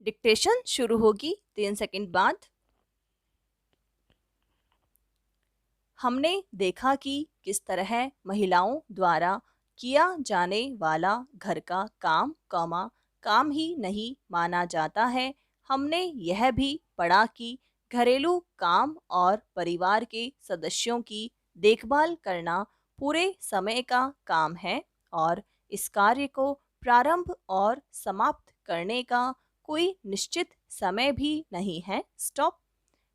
Dictation शुरू होगी 3 second बाद। हमने देखा कि किस तरह महिलाओं द्वारा किया जाने वाला घर का काम काम ही नहीं माना जाता है। हमने यह भी पढ़ा कि घरेलू काम और परिवार के सदस्यों की देखभाल करना पूरे समय का काम है और इस कार्य को प्रारंभ और समाप्त करने का कोई निश्चित समय भी नहीं है। स्टॉप।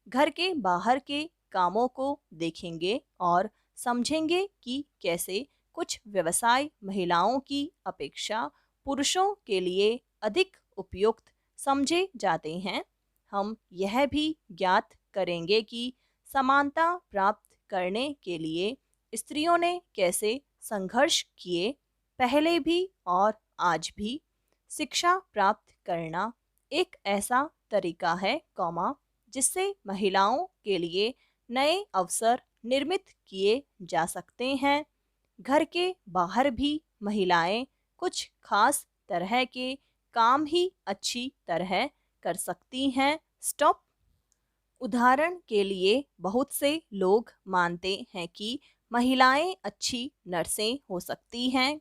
घर के बाहर के कामों को देखेंगे और समझेंगे कि कैसे कुछ व्यवसाय महिलाओं की अपेक्षा पुरुषों के लिए अधिक उपयुक्त समझे जाते हैं। हम यह भी ज्ञात करेंगे कि समानता प्राप्त करने के लिए स्त्रियों ने कैसे संघर्ष किए, पहले भी और आज भी। शिक्षा प्राप्त करना एक ऐसा तरीका है जिससे महिलाओं के लिए नए अवसर निर्मित किए जा सकते हैं। घर के बाहर भी महिलाएं कुछ खास तरह के काम ही अच्छी तरह कर सकती हैं। स्टॉप। उदाहरण के लिए बहुत से लोग मानते हैं कि महिलाएं अच्छी नर्सें हो सकती हैं,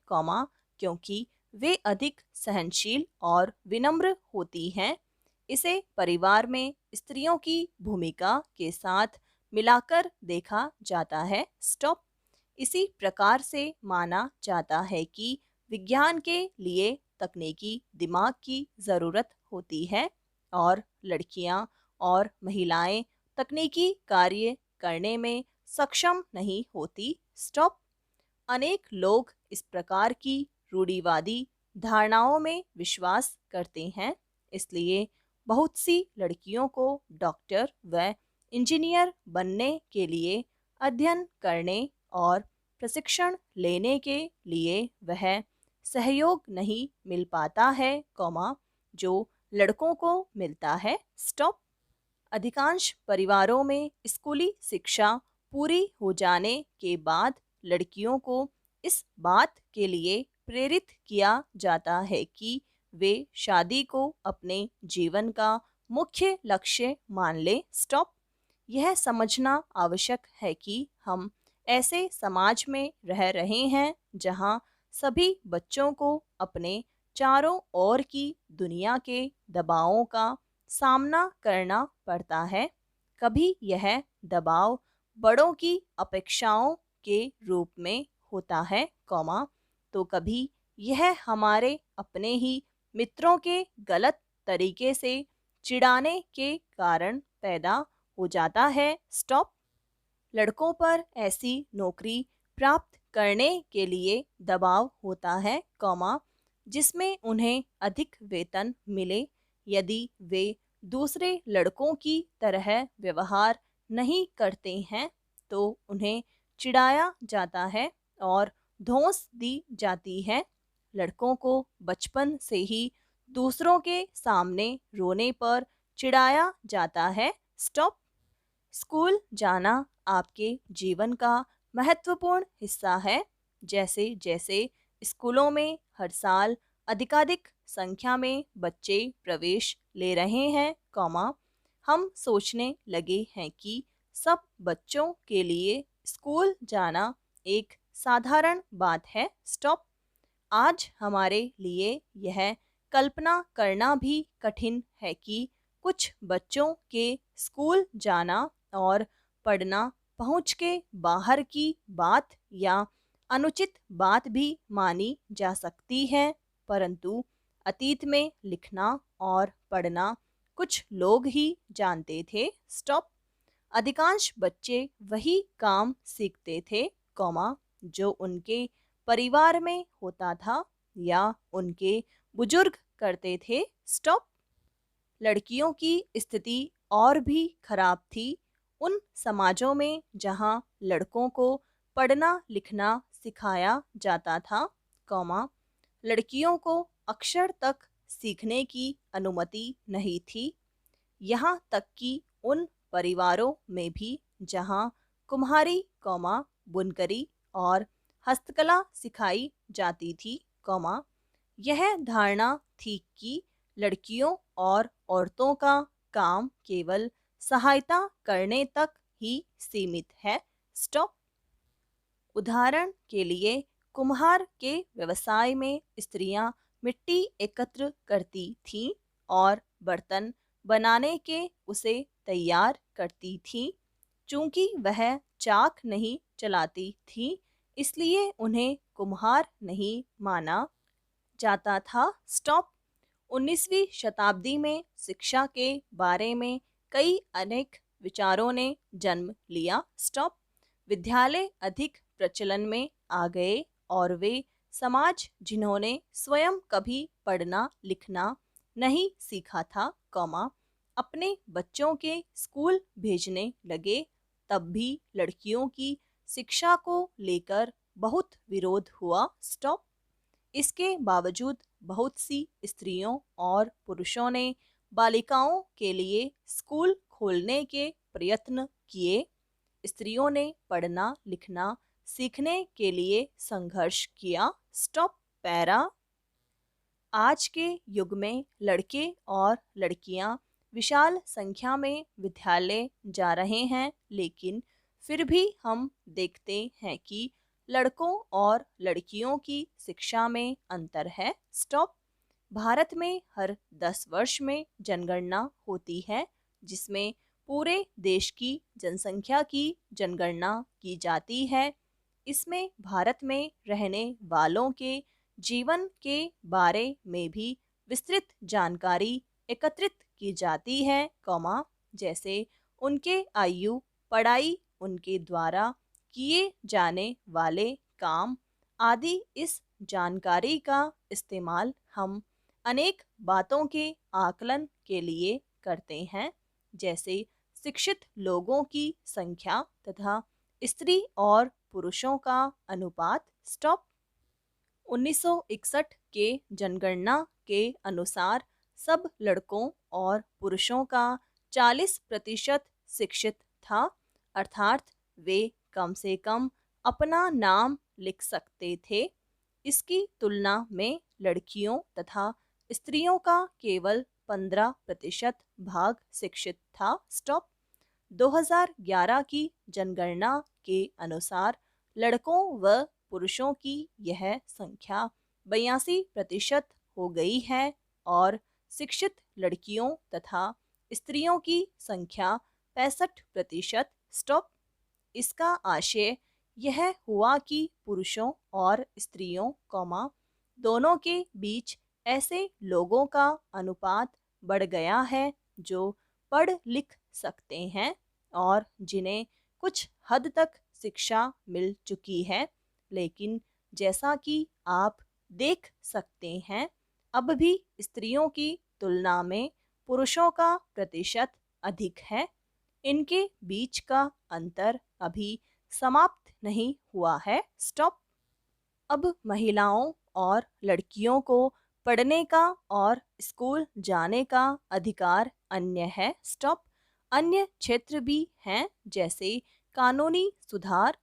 क्योंकि वे अधिक सहनशील और विनम्र होती हैं। इसे परिवार में स्त्रियों की भूमिका के साथ मिलाकर देखा जाता है। स्टॉप। इसी प्रकार से माना जाता है कि विज्ञान के लिए तकनीकी दिमाग की ज़रूरत होती है और लड़कियां और महिलाएं तकनीकी कार्य करने में सक्षम नहीं होती। स्टॉप। अनेक लोग इस प्रकार की रूढ़िवादी धारणाओं में विश्वास करते हैं, इसलिए बहुत सी लड़कियों को डॉक्टर व इंजीनियर बनने के लिए अध्ययन करने और प्रशिक्षण लेने के लिए वह सहयोग नहीं मिल पाता है, जो लड़कों को मिलता है। स्टॉप। अधिकांश परिवारों में स्कूली शिक्षा पूरी हो जाने के बाद लड़कियों को इस बात के लिए प्रेरित किया जाता है कि वे शादी को अपने जीवन का मुख्य लक्ष्य मान लें। स्टॉप। यह समझना आवश्यक है कि हम ऐसे समाज में रह रहे हैं जहां सभी बच्चों को अपने चारों ओर की दुनिया के दबावों का सामना करना पड़ता है। कभी यह दबाव बड़ों की अपेक्षाओं के रूप में होता है, तो कभी यह हमारे अपने ही मित्रों के गलत तरीके से चिढ़ाने के कारण पैदा हो जाता है। स्टॉप। लड़कों पर ऐसी नौकरी प्राप्त करने के लिए दबाव होता है, जिसमें उन्हें अधिक वेतन मिले। यदि वे दूसरे लड़कों की तरह व्यवहार नहीं करते हैं तो उन्हें चिढ़ाया जाता है और धौंस दी जाती है। लड़कों को बचपन से ही दूसरों के सामने रोने पर चिढ़ाया जाता है। स्टॉप। स्कूल जाना आपके जीवन का महत्वपूर्ण हिस्सा है। जैसे जैसे स्कूलों में हर साल अधिकाधिक संख्या में बच्चे प्रवेश ले रहे हैं, हम सोचने लगे हैं कि सब बच्चों के लिए स्कूल जाना एक साधारण बात है। स्टॉप। आज हमारे लिए यह कल्पना करना भी कठिन है कि कुछ बच्चों के स्कूल जाना और पढ़ना पहुंच के बाहर की बात या अनुचित बात भी मानी जा सकती है, परंतु अतीत में लिखना और पढ़ना कुछ लोग ही जानते थे। स्टॉप। अधिकांश बच्चे वही काम सीखते थे, जो उनके परिवार में होता था या उनके बुजुर्ग करते थे। स्टॉप। लड़कियों की स्थिति और भी खराब थी। उन समाजों में जहां लड़कों को पढ़ना लिखना सिखाया जाता था, लड़कियों को अक्षर तक सीखने की अनुमति नहीं थी। यहाँ तक कि उन परिवारों में भी जहाँ कुम्हारी, बुनकरी और हस्तकला सिखाई जाती थी, यह धारणा थी कि लड़कियों और औरतों का काम केवल सहायता करने तक ही सीमित है। स्टॉप। उदाहरण के लिए कुम्हार के व्यवसाय में स्त्रियां मिट्टी एकत्र करती थीं और बर्तन बनाने के उसे तैयार करती थीं। चूंकि वह चाक नहीं चलाती थी, इसलिए उन्हें कुम्हार नहीं माना जाता था। स्टॉप। 19वीं शताब्दी में शिक्षा के बारे में कई अनेक विचारों ने जन्म लिया। स्टॉप। विद्यालय अधिक प्रचलन में आ गए और वे समाज जिन्होंने स्वयं कभी पढ़ना लिखना नहीं सीखा था, अपने बच्चों के स्कूल भेजने लगे। तब भी लड़कियों की शिक्षा को लेकर बहुत विरोध हुआ। स्टॉप। इसके बावजूद बहुत सी स्त्रियों और पुरुषों ने बालिकाओं के लिए स्कूल खोलने के प्रयत्न किए। स्त्रियों ने पढ़ना लिखना सीखने के लिए संघर्ष किया। स्टॉप। पैरा। आज के युग में लड़के और लड़कियां विशाल संख्या में विद्यालय जा रहे हैं, लेकिन फिर भी हम देखते हैं कि लड़कों और लड़कियों की शिक्षा में अंतर है। स्टॉप। भारत में हर 10 वर्ष में जनगणना होती है, जिसमें पूरे देश की जनसंख्या की जनगणना की जाती है। इसमें भारत में रहने वालों के जीवन के बारे में भी विस्तृत जानकारी एकत्रित की जाती है, जैसे उनके आयु, पढ़ाई, उनके द्वारा किए जाने वाले काम आदि। इस जानकारी का इस्तेमाल हम अनेक बातों के आकलन के लिए करते हैं, जैसे शिक्षित लोगों की संख्या तथा स्त्री और पुरुषों का अनुपात। स्टॉप। 1961 के जनगणना के अनुसार सब लड़कों और पुरुषों का 40% शिक्षित था, अर्थात वे कम से कम अपना नाम लिख सकते थे। इसकी तुलना में लड़कियों तथा स्त्रियों का केवल 15% भाग शिक्षित था। स्टॉप। 2011 की जनगणना के अनुसार लड़कों व पुरुषों की यह संख्या 82% हो गई है और शिक्षित लड़कियों तथा स्त्रियों की संख्या 65%। स्टॉप। इसका आशय यह हुआ कि पुरुषों और स्त्रियों, दोनों के बीच ऐसे लोगों का अनुपात बढ़ गया है जो पढ़ लिख सकते हैं और जिन्हें कुछ हद तक शिक्षा मिल चुकी है, लेकिन जैसा कि आप देख सकते हैं, अब भी स्त्रियों की तुलना में पुरुषों का प्रतिशत अधिक है। इनके बीच का अंतर अभी समाप्त नहीं हुआ है। स्टॉप। अब महिलाओं और लड़कियों को पढ़ने का और स्कूल जाने का अधिकार अन्य है। स्टॉप। अन्य क्षेत्र भी हैं, जैसे कानूनी सुधार,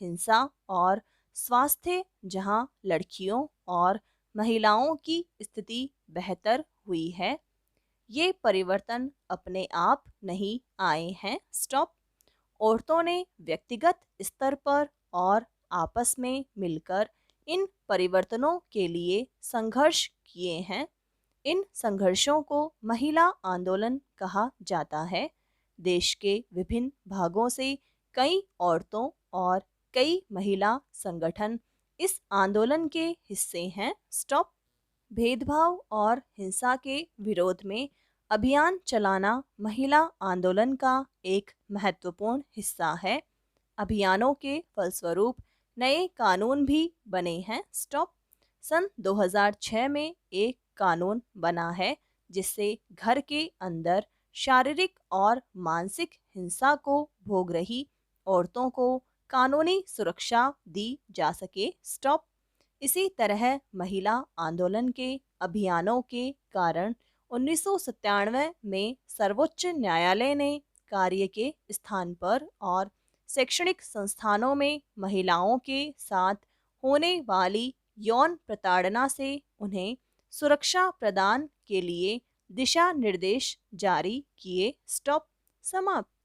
हिंसा और स्वास्थ्य, जहां लड़कियों और महिलाओं की स्थिति बेहतर हुई है। ये परिवर्तन अपने आप नहीं आए हैं। स्टॉप। औरतों ने व्यक्तिगत स्तर पर और आपस में मिलकर इन परिवर्तनों के लिए संघर्ष किए हैं। इन संघर्षों को महिला आंदोलन कहा जाता है। देश के विभिन्न भागों से कई औरतों और कई महिला संगठन इस आंदोलन के हिस्से हैं। स्टॉप। भेदभाव और हिंसा के विरोध में अभियान चलाना महिला आंदोलन का एक महत्वपूर्ण हिस्सा है। अभियानों के फलस्वरूप नए कानून भी बने हैं। स्टॉप। सन 2006 में एक कानून बना है जिससे घर के अंदर शारीरिक और मानसिक हिंसा को भोग रही औरतों को कानूनी सुरक्षा दी जा सके। स्टॉप। इसी तरह महिला आंदोलन के अभियानों के कारण 1997 में सर्वोच्च न्यायालय ने कार्य के स्थान पर और शैक्षणिक संस्थानों में महिलाओं के साथ होने वाली यौन प्रताड़ना से उन्हें सुरक्षा प्रदान के लिए दिशा निर्देश जारी किए। स्टॉप। समाप्त।